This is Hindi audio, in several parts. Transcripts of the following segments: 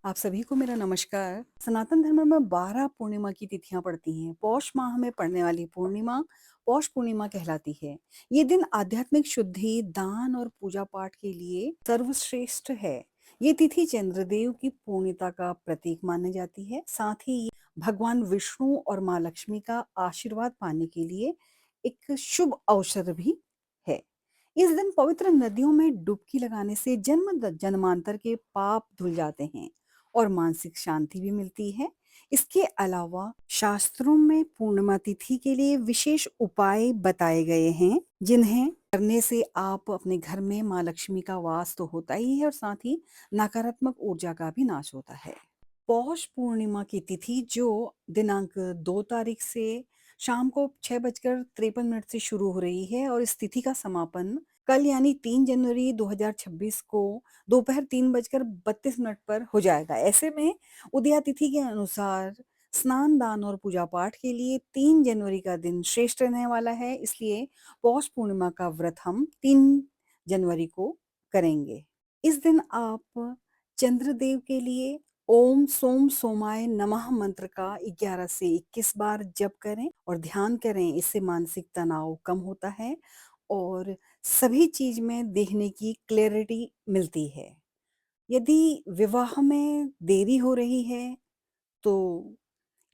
आप सभी को मेरा नमस्कार। सनातन धर्म में 12 पूर्णिमा की तिथियां पड़ती हैं। पौष माह में पड़ने वाली पूर्णिमा पौष पूर्णिमा कहलाती है। ये दिन आध्यात्मिक शुद्धि, दान और पूजा पाठ के लिए सर्वश्रेष्ठ है। ये तिथि चंद्रदेव की पूर्णिता का प्रतीक मानी जाती है। साथ ही ये भगवान विष्णु और माँ लक्ष्मी का आशीर्वाद पाने के लिए एक शुभ अवसर भी है। इस दिन पवित्र नदियों में डुबकी लगाने से जन्मांतर के पाप धुल जाते हैं और मानसिक शांति भी मिलती है। इसके अलावा शास्त्रों में पूर्णिमा तिथि के लिए विशेष उपाय बताए गए हैं, जिन्हें करने से आप अपने घर में माँ लक्ष्मी का वास तो होता ही है और साथ ही नकारात्मक ऊर्जा का भी नाश होता है। पौष पूर्णिमा की तिथि जो दिनांक 2 तारीख से शाम को 6:53 से शुरू हो रही है और इस तिथि का समापन कल यानी 3 जनवरी 2026 को दोपहर 3:32 पर हो जाएगा। ऐसे में उदया तिथि के अनुसार स्नान, दान और पूजा पाठ के लिए 3 जनवरी का दिन श्रेष्ठ रहने वाला है। इसलिए पौष पूर्णिमा का व्रत हम 3 जनवरी को करेंगे। इस दिन आप चंद्रदेव के लिए ओम सोम सोमाय नमः मंत्र का 11 से 21 बार जप करें और ध्यान करें। इससे मानसिक तनाव कम होता है और सभी चीज में देखने की क्लैरिटी मिलती है। यदि विवाह में देरी हो रही है तो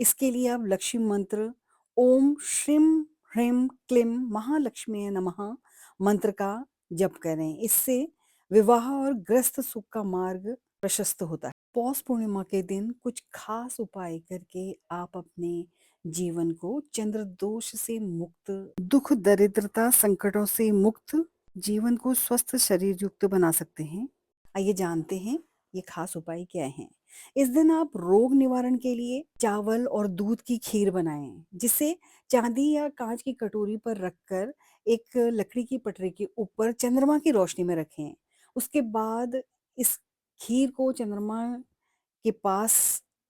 इसके लिए आप लक्ष्मी मंत्र ओम श्रीम ह्रीम क्लीम महालक्ष्मी नमः मंत्र का जप करें। इससे विवाह और गृहस्थ सुख का मार्ग प्रशस्त होता है। पौष पूर्णिमा के दिन कुछ खास उपाय करके आप अपने जीवन को चंद्र दोष से मुक्त, दुख दरिद्रता संकटों से मुक्त जीवन को स्वस्थ शरीर युक्त बना सकते हैं। आइए जानते हैं ये खास उपाय क्या हैं। इस दिन आप रोग निवारण के लिए चावल और दूध की खीर बनाएं, जिसे चांदी या कांच की कटोरी पर रखकर एक लकड़ी की पटरी के ऊपर चंद्रमा की रोशनी में रखें। उसके बाद इस खीर को चंद्रमा के पास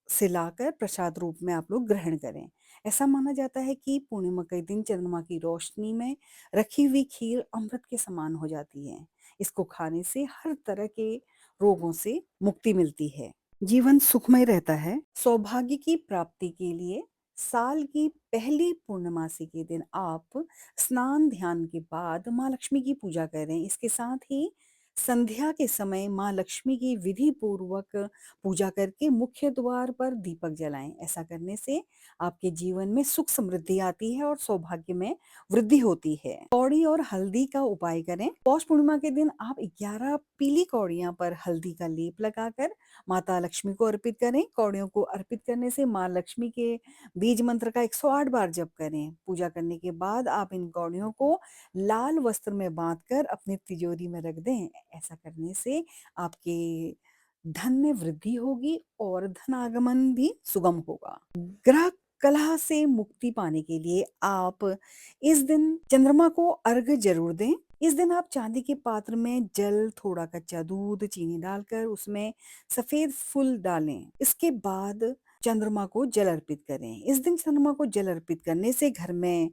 से लाकर प्रसाद रूप में आप लोग ग्रहण करें। ऐसा माना जाता है कि पूर्णिमा के दिन चंद्रमा की रोशनी में रखी हुई खीर अमृत के समान हो जाती है। इसको खाने से हर तरह के रोगों से मुक्ति मिलती है, जीवन सुखमय रहता है। सौभाग्य की प्राप्ति के लिए साल की पहली पूर्णमासी के दिन आप स्नान ध्यान के बाद माँ लक्ष्मी की पूजा करें। इसके साथ ही संध्या के समय माँ लक्ष्मी की विधि पूर्वक पूजा करके मुख्य द्वार पर दीपक जलाएं। ऐसा करने से आपके जीवन में सुख समृद्धि आती है और सौभाग्य में वृद्धि होती है। कौड़ी और हल्दी का उपाय करें। पौष पूर्णिमा के दिन आप 11 पीली कौड़ियां पर हल्दी का लेप लगाकर माता लक्ष्मी को अर्पित करें। कौड़ियों को अर्पित करने से माँ लक्ष्मी के बीज मंत्र का 108 बार जप करें। पूजा करने के बाद आप इन कौड़ियों को लाल वस्त्र में बांधकर अपनी तिजोरी में रख दें। ऐसा करने से आपके धन में वृद्धि होगी और धन आगमन भी सुगम होगा। ग्रह कलह से मुक्ति पाने के लिए आप इस दिन चंद्रमा को अर्घ्य जरूर दें। इस दिन आप चांदी के पात्र में जल, थोड़ा कच्चा दूध, चीनी डालकर उसमें सफेद फूल डालें। इसके बाद चंद्रमा को जल अर्पित करें। इस दिन चंद्रमा को जल अर्पित करने से घर में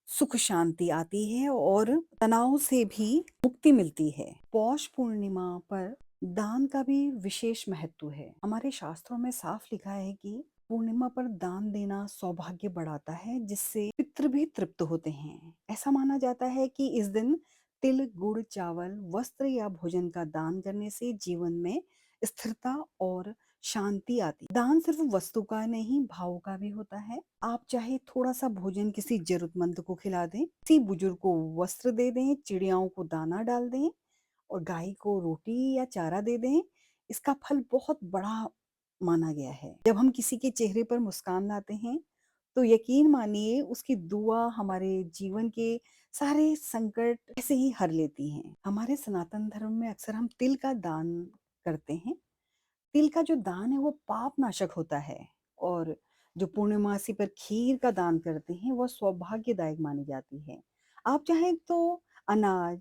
सुख शांति आती है और तनाव से भी मुक्ति मिलती है। पौष पूर्णिमा पर दान का भी विशेष महत्व है। हमारे शास्त्रों में साफ लिखा है कि पूर्णिमा पर दान देना सौभाग्य बढ़ाता है, जिससे पितृ भी तृप्त होते हैं। ऐसा माना जाता है कि इस दिन तिल, गुड़, चावल, वस्त्र या भोजन का दान करने से जीवन में स्थिरता और शांति आती। दान सिर्फ वस्तु का नहीं, भाव का भी होता है। आप चाहे थोड़ा सा भोजन किसी जरूरतमंद को खिला दें, किसी बुजुर्ग को वस्त्र दे दें, चिड़ियाओं को दाना डाल दें और गाय को रोटी या चारा दे दें। इसका फल बहुत बड़ा माना गया है। जब हम किसी के चेहरे पर मुस्कान लाते हैं तो यकीन मानिए उसकी दुआ हमारे जीवन के सारे संकट ऐसे ही हर लेती हैं। हमारे सनातन धर्म में अक्सर हम तिल का दान करते हैं। तिल का जो दान है वो पाप नाशक होता है और जो पूर्णमासी पर खीर का दान करते हैं वो सौभाग्यदायक मानी जाती है। आप चाहें तो अनाज,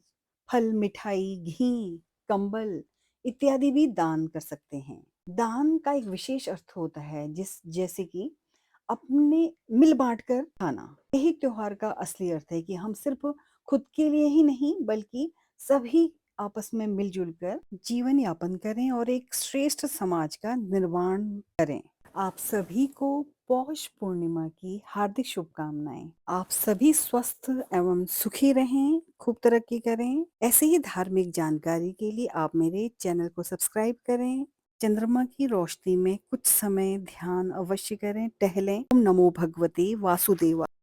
फल, मिठाई, घी, कंबल इत्यादि भी दान कर सकते हैं। दान का एक विशेष अर्थ होता है, जिस जैसे कि अपने मिल बांट कर खाना। यही त्योहार का असली अर्थ है कि हम सिर्फ खुद के लिए ही नहीं बल्कि सभी आपस में मिलजुल कर जीवन यापन करें और एक श्रेष्ठ समाज का निर्माण करें। आप सभी को पौष पूर्णिमा की हार्दिक शुभकामनाएं। आप सभी स्वस्थ एवं सुखी रहें, खूब तरक्की करें। ऐसे ही धार्मिक जानकारी के लिए आप मेरे चैनल को सब्सक्राइब करें। चंद्रमा की रोशनी में कुछ समय ध्यान अवश्य करें, टहलें। ओम नमो भगवते वासुदेवा।